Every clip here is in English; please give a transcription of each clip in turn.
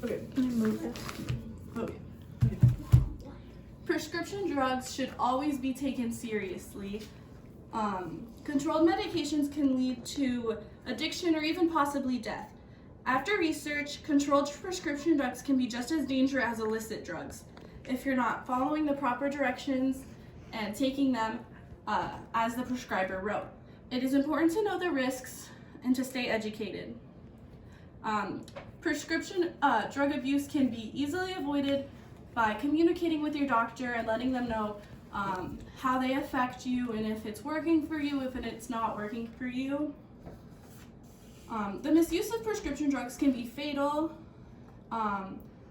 Okay. Can you move this? Okay. Prescription drugs should always be taken seriously. Controlled medications can lead to addiction or even possibly death. After research, controlled prescription drugs can be just as dangerous as illicit drugs if you're not following the proper directions and taking them as the prescriber wrote. It is important to know the risks and to stay educated. Prescription drug abuse can be easily avoided by communicating with your doctor and letting them know how they affect you and if it's working for you, if it's not working for you. The misuse of prescription drugs can be fatal.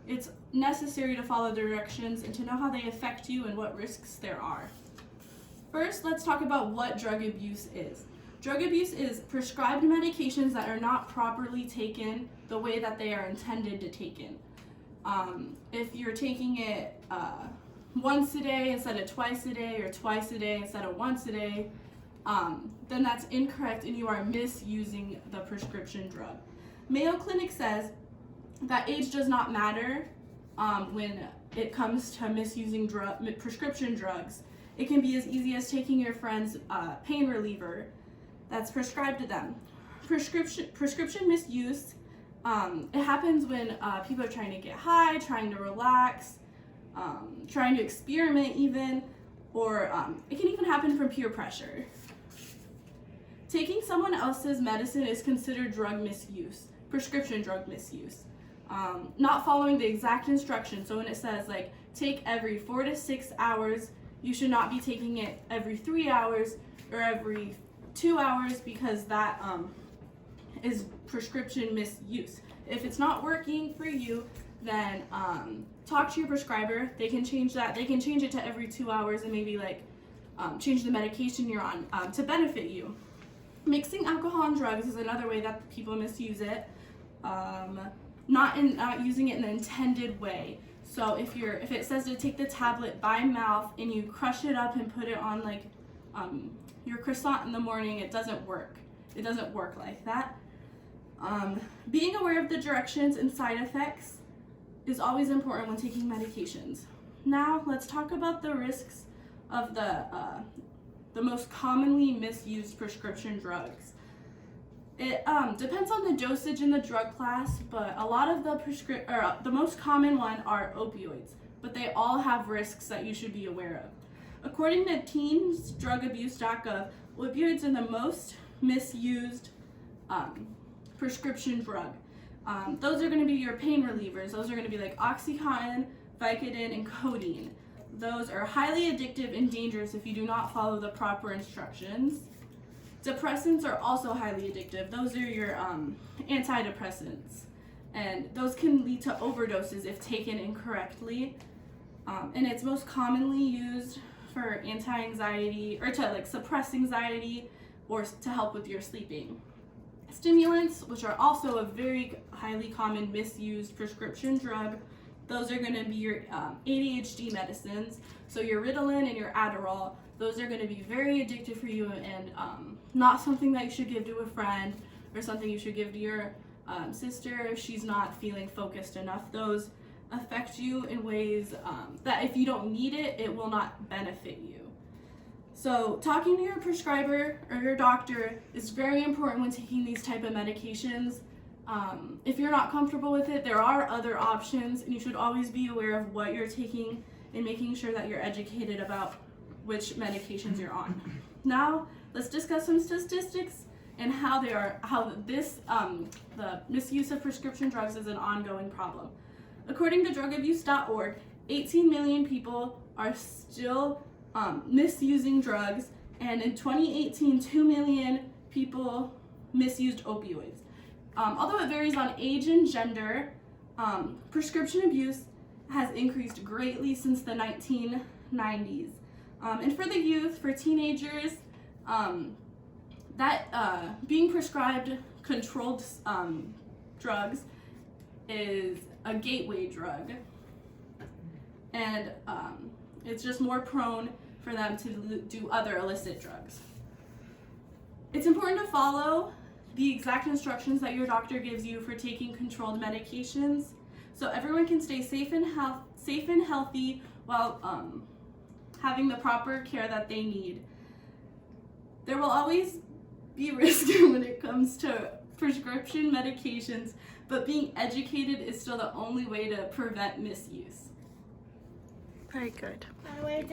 It's necessary to follow the directions and to know how they affect you and what risks there are. First, let's talk about what drug abuse is. Drug abuse is prescribed medications that are not properly taken the way that they are intended to taken. If you're taking it once a day instead of twice a day, or twice a day instead of once a day, then that's incorrect and you are misusing the prescription drug. Mayo Clinic says that age does not matter when it comes to misusing prescription drugs. It can be as easy as taking your friend's pain reliever that's prescribed to them. Prescription misuse, it happens when people are trying to get high, trying to relax, trying to experiment even, or it can even happen from peer pressure. Taking someone else's medicine is considered drug misuse, prescription drug misuse. Not following the exact instructions, so when it says like take every 4 to 6 hours, you should not be taking it every 3 hours or every 2 hours, because that is prescription misuse. If it's not working for you, then talk to your prescriber. They can change that. They can change it to every 2 hours and maybe like change the medication you're on to benefit you. Mixing alcohol and drugs is another way that people misuse it. Not using it in the intended way. So if it says to take the tablet by mouth and you crush it up and put it on like your croissant in the morning, it doesn't work. It doesn't work like that. Being aware of the directions and side effects is always important when taking medications. Now let's talk about the risks of the most commonly misused prescription drugs. It depends on the dosage and the drug class, but a lot of the most common one are opioids, but they all have risks that you should be aware of. According to teensdrugabuse.gov, opioids are the most misused prescription drug. Those are going to be your pain relievers. Those are going to be like Oxycontin, Vicodin, and codeine. Those are highly addictive and dangerous if you do not follow the proper instructions. Depressants are also highly addictive. Those are your antidepressants, and those can lead to overdoses if taken incorrectly. And it's most commonly used for anti-anxiety, or to like suppress anxiety, or to help with your sleeping. Stimulants, which are also a very highly common misused prescription drug, those are going to be your ADHD medicines. So your Ritalin and your Adderall, those are going to be very addictive for you and not something that you should give to a friend or something you should give to your sister if she's not feeling focused enough. Those affect you in ways that if you don't need it, it will not benefit you. So talking to your prescriber or your doctor is very important when taking these type of medications. If you're not comfortable with it, there are other options, and you should always be aware of what you're taking and making sure that you're educated about which medications you're on. Now, let's discuss some statistics and how the misuse of prescription drugs is an ongoing problem. According to drugabuse.org, 18 million people are still misusing drugs, and in 2018, 2 million people misused opioids. Although it varies on age and gender, prescription abuse has increased greatly since the 1990s. And for the youth, for teenagers, being prescribed controlled drugs is a gateway drug, and it's just more prone for them to do other illicit drugs. It's important to follow the exact instructions that your doctor gives you for taking controlled medications, so everyone can stay safe and healthy while having the proper care that they need. There will always be risk when it comes to prescription medications, but being educated is still the only way to prevent misuse. Very good.